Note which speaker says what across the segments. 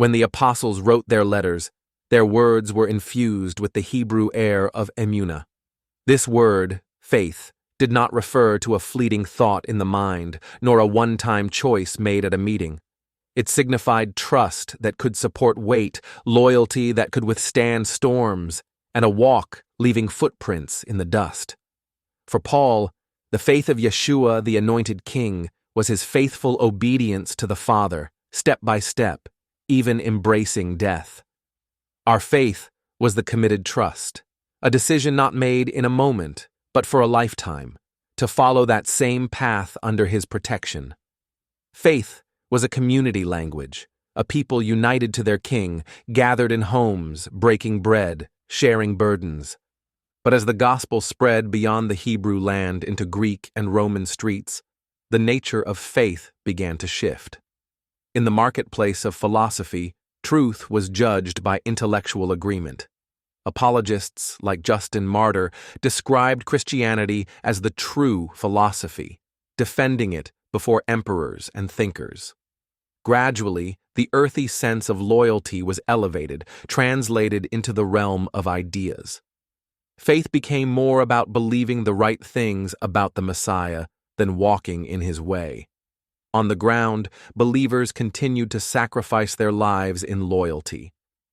Speaker 1: When the apostles wrote their letters, their words were infused with the Hebrew air of emunah. This word, faith, did not refer to a fleeting thought in the mind, nor a one-time choice made at a meeting. It signified trust that could support weight, loyalty that could withstand storms, and a walk leaving footprints in the dust. For Paul, the faith of Yeshua, the anointed king, was his faithful obedience to the Father, step by step, even embracing death. Our faith was the committed trust, a decision not made in a moment, but for a lifetime, to follow that same path under his protection. Faith was a community language, a people united to their king, gathered in homes, breaking bread, sharing burdens. But as the gospel spread beyond the Hebrew land into Greek and Roman streets, the nature of faith began to shift. In the marketplace of philosophy, truth was judged by intellectual agreement. Apologists like Justin Martyr described Christianity as the true philosophy, defending it before emperors and thinkers. Gradually, the earthy sense of loyalty was elevated, translated into the realm of ideas. Faith became more about believing the right things about the Messiah than walking in his way. On the ground, believers continued to sacrifice their lives in loyalty.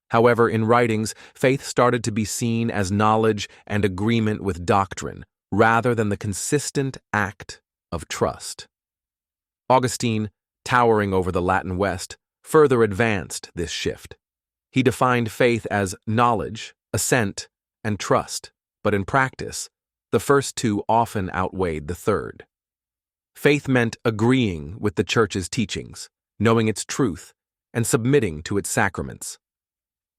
Speaker 1: However, in writings, faith started to be seen as knowledge and agreement with doctrine, rather than the consistent act of trust. Augustine, towering over the Latin West, further advanced this shift. He defined faith as knowledge, assent, and trust, but in practice, the first two often outweighed the third. Faith meant agreeing with the Church's teachings, knowing its truth, and submitting to its sacraments.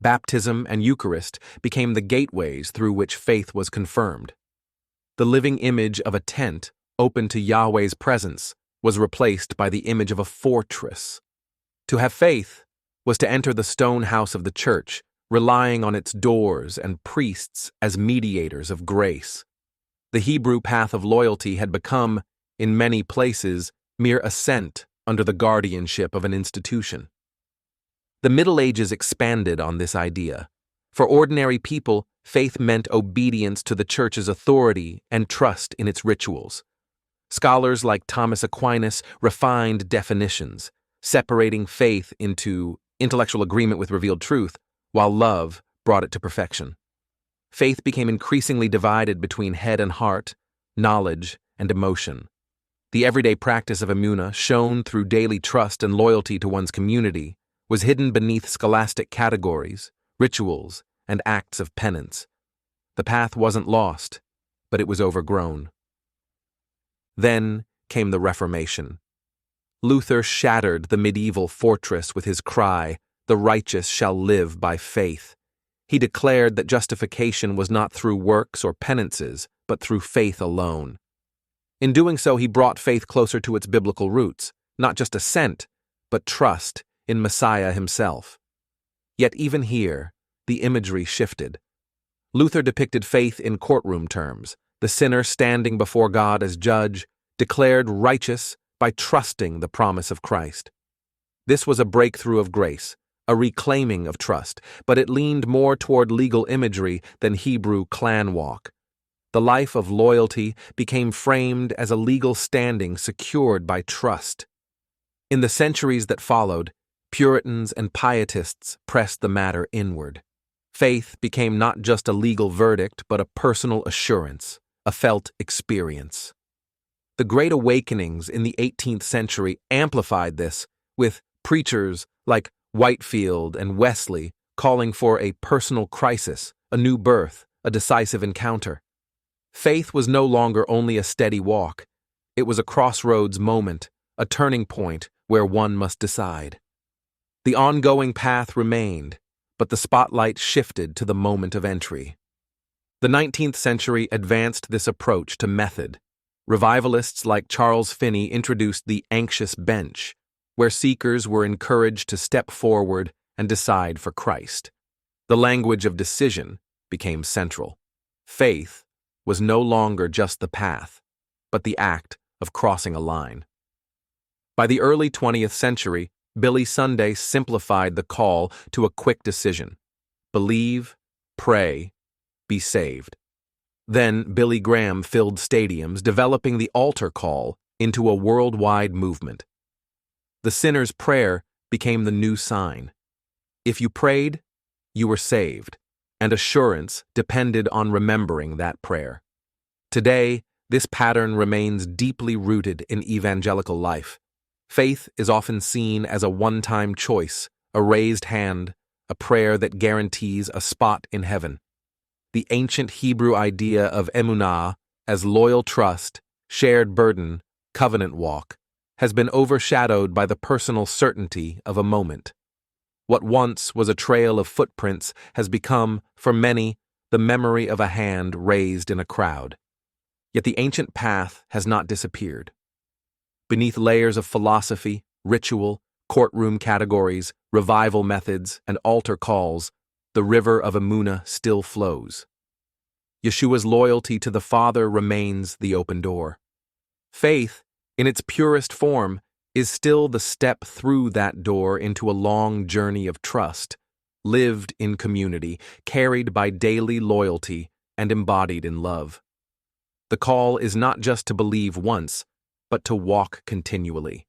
Speaker 1: Baptism and Eucharist became the gateways through which faith was confirmed. The living image of a tent, open to Yahweh's presence, was replaced by the image of a fortress. To have faith was to enter the stone house of the Church, relying on its doors and priests as mediators of grace. The Hebrew path of loyalty had become, in many places, mere assent under the guardianship of an institution. The Middle Ages expanded on this idea. For ordinary people, faith meant obedience to the Church's authority and trust in its rituals. Scholars like Thomas Aquinas refined definitions, separating faith into intellectual agreement with revealed truth, while love brought it to perfection. Faith became increasingly divided between head and heart, knowledge and emotion. The everyday practice of emunah, shown through daily trust and loyalty to one's community, was hidden beneath scholastic categories, rituals, and acts of penance. The path wasn't lost, but it was overgrown. Then came the Reformation. Luther shattered the medieval fortress with his cry, "The righteous shall live by faith." He declared that justification was not through works or penances, but through faith alone. In doing so, he brought faith closer to its biblical roots, not just assent, but trust in Messiah himself. Yet even here, the imagery shifted. Luther depicted faith in courtroom terms, the sinner standing before God as judge, declared righteous by trusting the promise of Christ. This was a breakthrough of grace, a reclaiming of trust, but it leaned more toward legal imagery than Hebrew clan walk. The life of loyalty became framed as a legal standing secured by trust. In the centuries that followed, Puritans and Pietists pressed the matter inward. Faith became not just a legal verdict, but a personal assurance, a felt experience. The Great Awakenings in the 18th century amplified this, with preachers like Whitefield and Wesley calling for a personal crisis, a new birth, a decisive encounter. Faith was no longer only a steady walk. It was a crossroads moment, a turning point where one must decide. The ongoing path remained, but the spotlight shifted to the moment of entry. The 19th century advanced this approach to method. Revivalists like Charles Finney introduced the anxious bench, where seekers were encouraged to step forward and decide for Christ. The language of decision became central. Faith was no longer just the path, but the act of crossing a line. By the early 20th century, Billy Sunday simplified the call to a quick decision: believe, pray, be saved. Then Billy Graham filled stadiums, developing the altar call into a worldwide movement. The sinner's prayer became the new sign. If you prayed, you were saved, and assurance depended on remembering that prayer. Today, this pattern remains deeply rooted in evangelical life. Faith is often seen as a one-time choice, a raised hand, a prayer that guarantees a spot in heaven. The ancient Hebrew idea of emunah as loyal trust, shared burden, covenant walk, has been overshadowed by the personal certainty of a moment. What once was a trail of footprints has become, for many, the memory of a hand raised in a crowd. Yet the ancient path has not disappeared. Beneath layers of philosophy, ritual, courtroom categories, revival methods, and altar calls, the river of emunah still flows. Yeshua's loyalty to the Father remains the open door. Faith, in its purest form, is still the step through that door into a long journey of trust, lived in community, carried by daily loyalty, and embodied in love. The call is not just to believe once, but to walk continually.